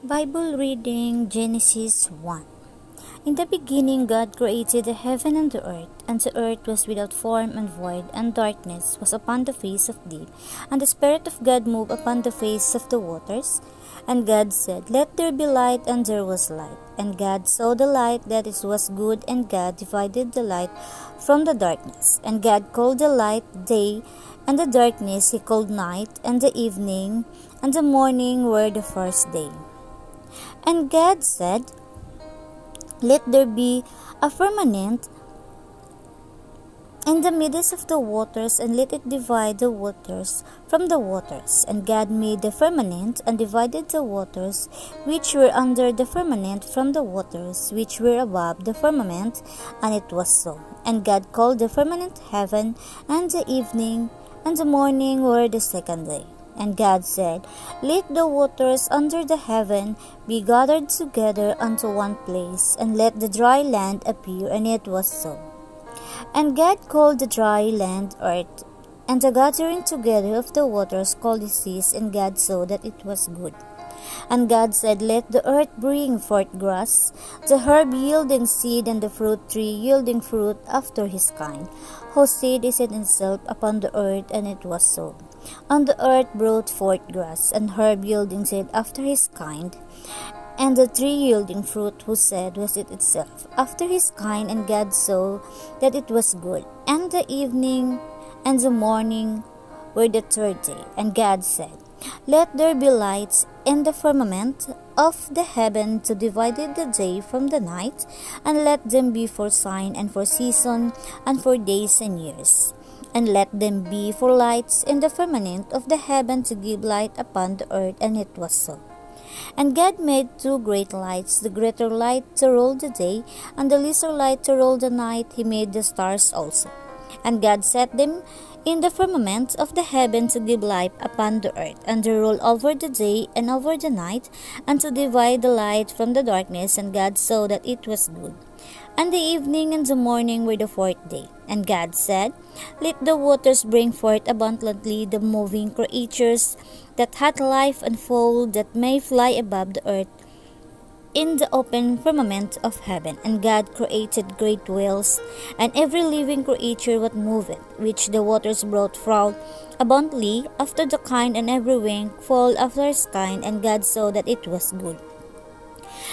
Bible reading Genesis 1. In the beginning God created the heaven and the earth was without form and void, and darkness was upon the face of deep, and the Spirit of God moved upon the face of the waters. And God said, Let there be light, and there was light. And God saw the light that it was good, and God divided the light from the darkness. And God called the light day, and the darkness he called night, and the evening and the morning were the first day. And God said, Let there be a firmament in the midst of the waters, and let it divide the waters from the waters. And God made the firmament, and divided the waters which were under the firmament from the waters which were above the firmament, and it was so. And God called the firmament heaven, and the evening and the morning were the second day. And God said, Let the waters under the heaven be gathered together unto one place, and let the dry land appear. And it was so. And God called the dry land earth, and the gathering together of the waters called the seas. And God saw that it was good. And God said, Let the earth bring forth grass, the herb yielding seed, and the fruit tree yielding fruit after his kind, whose seed is in itself upon the earth. And it was so. And the earth brought forth grass, and herb yielding seed after his kind, and the tree yielding fruit whose seed was it itself after his kind. And God saw that it was good. And the evening and the morning were the third day. And God said, Let there be lights in the firmament of the heaven to divide the day from the night, and let them be for sign and for season and for days and years. And let them be for lights in the firmament of the heaven to give light upon the earth. And it was so. And God made two great lights, the greater light to rule the day, and the lesser light to rule the night. He made the stars also. And God set them in the firmament of the heaven to give light upon the earth, and to rule over the day and over the night, and to divide the light from the darkness. And God saw that it was good. And the evening and the morning were the fourth day. And God said, Let the waters bring forth abundantly the moving creatures that hath life and fowl that may fly above the earth in the open firmament of heaven. And God created great whales, and every living creature that moveth, which the waters brought forth abundantly after the kind, and every wing fowl after his kind. And God saw that it was good.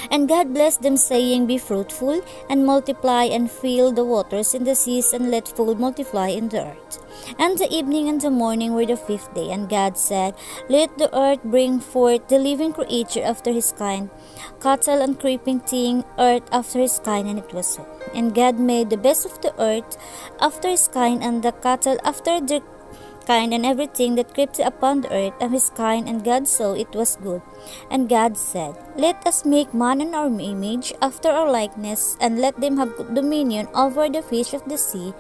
And God blessed them, saying, Be fruitful, and multiply, and fill the waters in the seas, and let fowl multiply in the earth. And the evening and the morning were the fifth day. And God said, Let the earth bring forth the living creature after his kind, cattle and creeping thing, earth after his kind. And it was so. And God made the best of the earth after his kind, and the cattle after their kind, and everything that creepeth upon the earth of his kind. And God saw it was good. And God said, Let us make man in our image, after our likeness, and let them have dominion over the fish of the sea,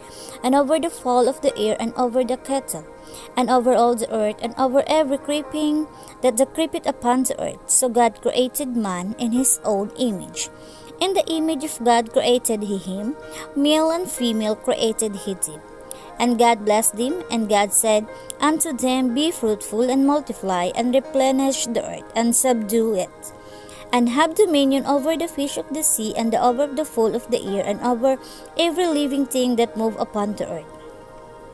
and over the fowl of the air, and over the cattle, and over all the earth, and over every creeping that creepeth upon the earth. So God created man in his own image. In the image of God created he him, male and female created he them. And God blessed them, and God said unto them, Be fruitful, and multiply, and replenish the earth, and subdue it, and have dominion over the fish of the sea, and over the fowl of the air, and over every living thing that move upon the earth.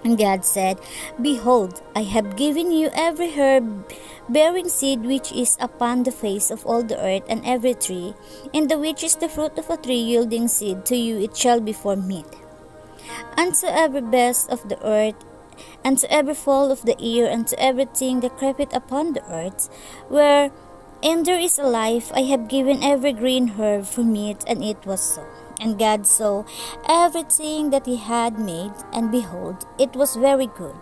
And God said, Behold, I have given you every herb bearing seed which is upon the face of all the earth, and every tree, in the which is the fruit of a tree yielding seed, to you it shall be for meat. And to every beast of the earth, and to every fowl of the air, and to everything that creepeth upon the earth, wherein there is a life, I have given every green herb for meat. And it was so. And God saw everything that he had made, and behold, it was very good.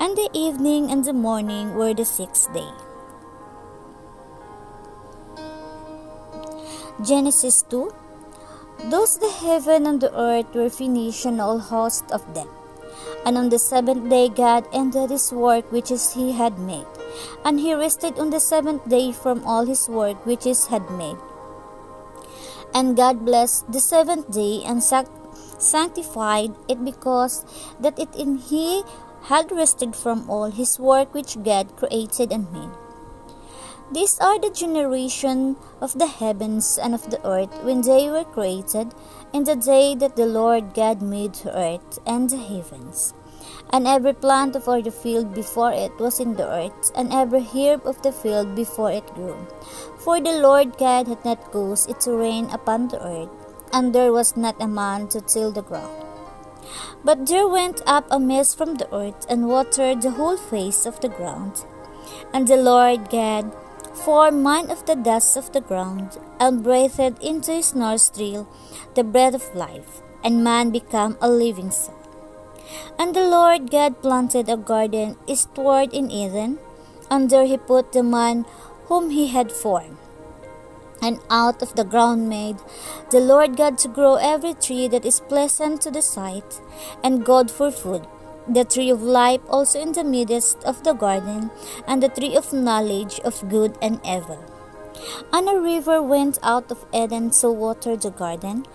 And the evening and the morning were the sixth day. Genesis 2. Thus the heaven and the earth were finished, and all host of them. And on the seventh day God ended his work which he had made, and he rested on the seventh day from all his work which he had made. And God blessed the seventh day, and sanctified it, because that it in he had rested from all his work which God created and made. These are the generation of the heavens and of the earth when they were created, in the day that the Lord God made the earth and the heavens. And every plant of all the field before it was in the earth, and every herb of the field before it grew. For the Lord God had not caused it to rain upon the earth, and there was not a man to till the ground. But there went up a mist from the earth, and watered the whole face of the ground. And the Lord God formed man of the dust of the ground, and breathed into his nostril the breath of life, and man became a living soul. And the Lord God planted a garden eastward in Eden, and there he put the man whom he had formed. And out of the ground made the Lord God to grow every tree that is pleasant to the sight, and good for food, the tree of life also in the midst of the garden, and the tree of knowledge of good and evil. And a river went out of Eden to water the garden,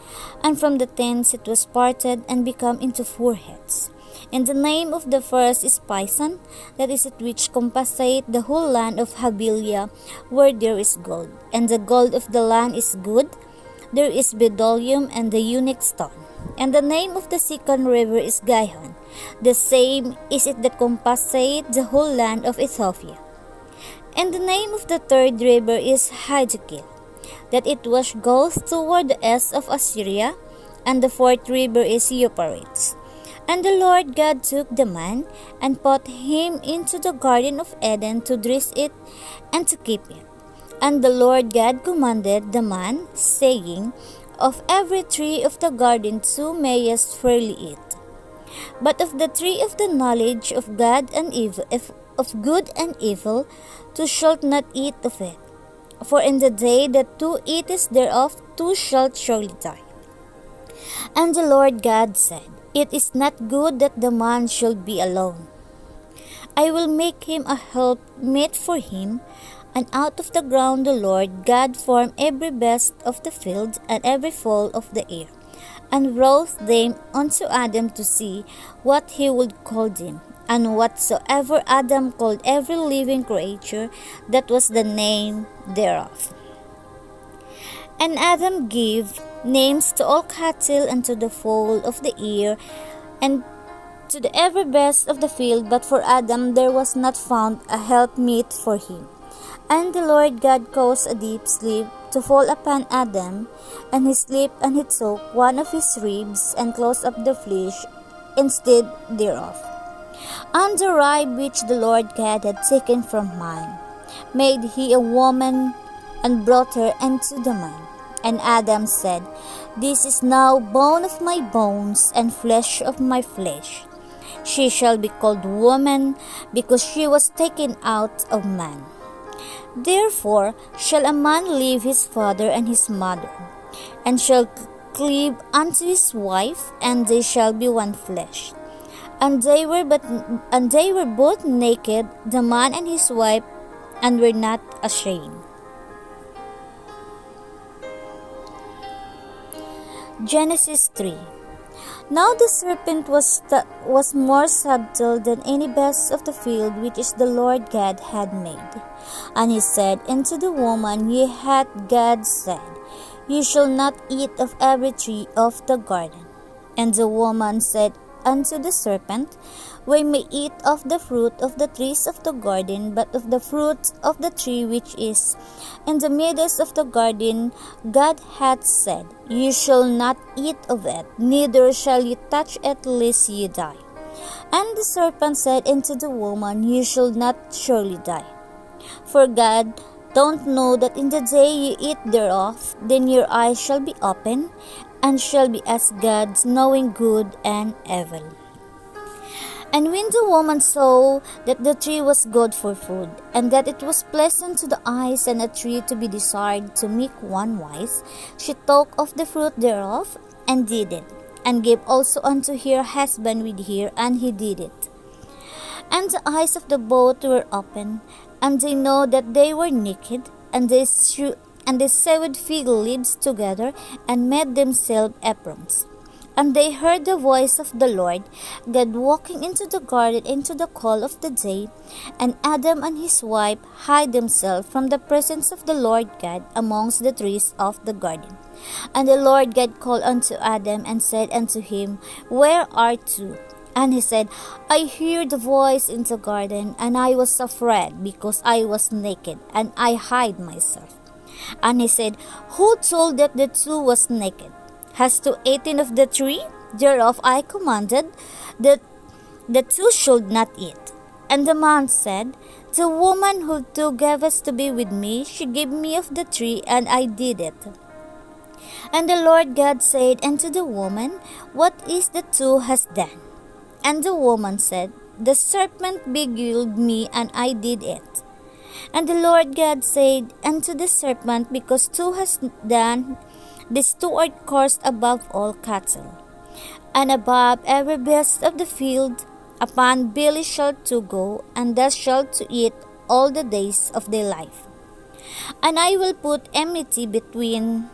and from the thence it was parted and become into four heads. And the name of the first is Pison, that is it which compasseth the whole land of Havilah, where there is gold. And the gold of the land is good, there is bdellium and the onyx stone. And the name of the second river is Gihon, the same is it that compasseth the whole land of Ethiopia. And the name of the third river is Hiddekel, that it was goes toward the east of Assyria. And the fourth river is Euphrates. And the Lord God took the man, and put him into the garden of Eden to dress it, and to keep it. And the Lord God commanded the man, saying, Of every tree of the garden thou mayest freely eat, but of the tree of the knowledge of God and evil, of good and evil, thou shalt not eat of it. For in the day that thou eatest thereof, thou shalt surely die. And the Lord God said, It is not good that the man should be alone. I will make him a help meet for him. And out of the ground the Lord God formed every beast of the field, and every fowl of the air, and brought them unto Adam to see what he would call them. And whatsoever Adam called every living creature, that was the name thereof. And Adam gave names to all cattle, and to the fowl of the air, and to the every beast of the field. But for Adam there was not found a helpmeet for him. And the Lord God caused a deep sleep to fall upon Adam, and he slept, and he took one of his ribs, and closed up the flesh instead thereof. And the rib which the Lord God had taken from man, made he a woman, and brought her unto the man. And Adam said, This is now bone of my bones, and flesh of my flesh. She shall be called woman, because she was taken out of man. Therefore shall a man leave his father and his mother, and shall cleave unto his wife, and they shall be one flesh. And they were both naked, the man and his wife, and were not ashamed. Genesis 3. Now the serpent was more subtle than any beast of the field which the Lord God had made. And he said unto the woman, Yea, hath God said, You shall not eat of every tree of the garden. And the woman said unto the serpent, We may eat of the fruit of the trees of the garden, but of the fruit of the tree which is in the midst of the garden, God hath said, You shall not eat of it, neither shall you touch it, lest ye die. And the serpent said unto the woman, You shall not surely die. For God don't know that in the day ye eat thereof, then your eyes shall be opened, and shall be as gods, knowing good and evil. And when the woman saw that the tree was good for food, and that it was pleasant to the eyes, and a tree to be desired to make one wise, she took of the fruit thereof, and did it, and gave also unto her husband with her, and he did it. And the eyes of the both were open, and they know that they were naked, and they sewed fig leaves together, and made themselves aprons. And they heard the voice of the Lord God walking into the garden into the cool of the day. And Adam and his wife hid themselves from the presence of the Lord God amongst the trees of the garden. And the Lord God called unto Adam and said unto him, Where art thou? And he said, I heard the voice in the garden, and I was afraid, because I was naked, and I hid myself. And he said, Who told that the two was naked? Hast thou eaten of the tree thereof I commanded that the two should not eat? And the man said, The woman who thou gavest to be with me, she gave me of the tree, and I did it. And the Lord God said unto the woman, What is that thou hast done? And the woman said, The serpent beguiled me, and I did it. And the Lord God said unto the serpent, Because thou hast done this, thou art cursed above all cattle, and above every beast of the field. Upon belly shalt thou go, and thou shalt eat all the days of thy life. And I will put enmity between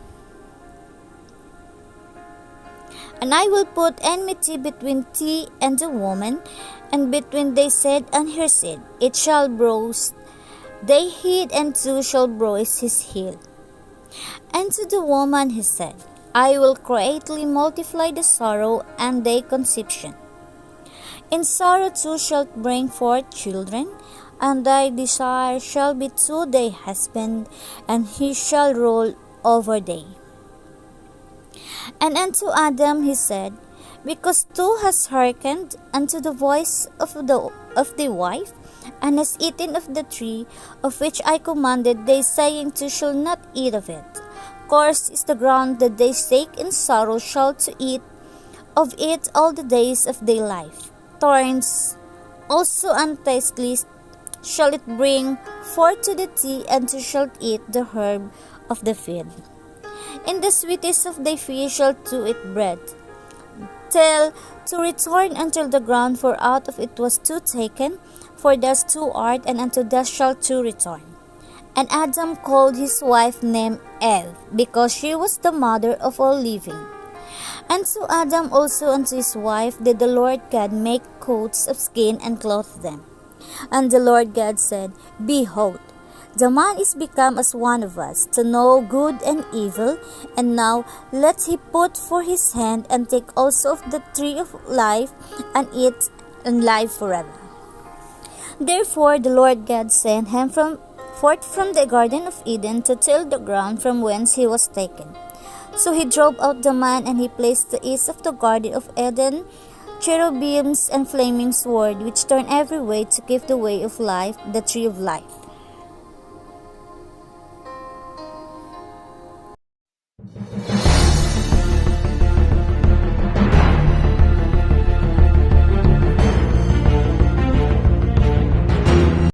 thee and the woman, and between thy seed and her seed. It shall bruise thy head, and thou shalt bruise his heel. And to the woman he said, I will greatly multiply the sorrow and thy conception. In sorrow thou shalt bring forth children, and thy desire shall be to thy husband, and he shall rule over thee. And unto Adam he said, Because thou hast hearkened unto the voice of thy wife, and hast eaten of the tree of which I commanded thee, saying, Thou shalt not eat of it. Cursed is the ground that thy sake, in sorrow shalt thou eat of it all the days of thy life. Thorns also untastily shall it bring forth to the thee, and thou shalt eat the herb of the field. In the sweetest of thy fish shalt thou eat bread, till to return until the ground, for out of it was thou taken, for thus thou art, and unto dust shalt thou return. And Adam called his wife name Eve, because she was the mother of all living. And to Adam also unto his wife did the Lord God make coats of skin, and clothe them. And the Lord God said, Behold, the man is become as one of us, to know good and evil. And now let he put forth his hand, and take also of the tree of life, and eat, and live forever. Therefore the Lord God sent him forth from the garden of Eden to till the ground from whence he was taken. So he drove out the man, and he placed the east of the garden of Eden cherubims and flaming sword, which turn every way to keep the way of life, the tree of life.